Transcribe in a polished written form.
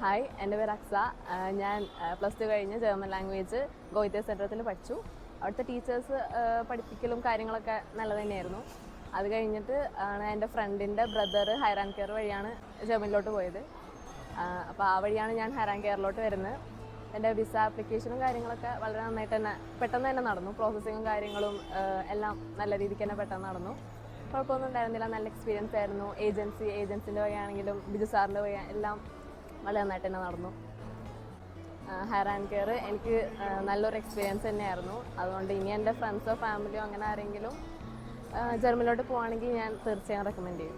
Hi, എൻ്റെ പേര് അക്സ. ഞാൻ +2 കഴിഞ്ഞ് ജർമ്മൻ ലാംഗ്വേജ് ഗോയിറ്റേ സെൻറ്ററത്തിൽ പഠിച്ചു. അവിടുത്തെ ടീച്ചേഴ്സ് പഠിപ്പിക്കലും കാര്യങ്ങളൊക്കെ നല്ലത് തന്നെയായിരുന്നു. അത് കഴിഞ്ഞിട്ട് ആണ് എൻ്റെ ഫ്രണ്ടിൻ്റെ ബ്രദർ ഹൈറാൻ കെയർ വഴിയാണ് ജർമ്മനിലോട്ട് പോയത്. അപ്പോൾ ആ വഴിയാണ് ഞാൻ ഹൈറാൻ കെയറിലോട്ട് വരുന്നത്. എൻ്റെ വിസ ആപ്ലിക്കേഷനും കാര്യങ്ങളൊക്കെ വളരെ നന്നായിട്ട് തന്നെ പെട്ടെന്ന് തന്നെ നടന്നു. പ്രോസസ്സിങ്ങും കാര്യങ്ങളും എല്ലാം നല്ല രീതിക്ക് തന്നെ പെട്ടെന്ന് നടന്നു. കുഴപ്പമൊന്നും ഉണ്ടായിരുന്നില്ല. നല്ല എക്സ്പീരിയൻസ് ആയിരുന്നു. ഏജൻസിൻ്റെ വഴിയാണെങ്കിലും ബിജു സാറിൻ്റെ വഴി എല്ലാം വളരെ നന്നായിട്ട് തന്നെ നടന്നു. ഹൈറാൻ കെയർ എനിക്ക് നല്ലൊരു എക്സ്പീരിയൻസ് തന്നെയായിരുന്നു. അതുകൊണ്ട് ഇനി എൻ്റെ ഫ്രണ്ട്സോ ഫാമിലിയോ അങ്ങനെ ആരെങ്കിലും ജർമ്മനിലോട്ട് പോവുകയാണെങ്കിൽ ഞാൻ തീർച്ചയായും റെക്കമെൻഡ് ചെയ്യും.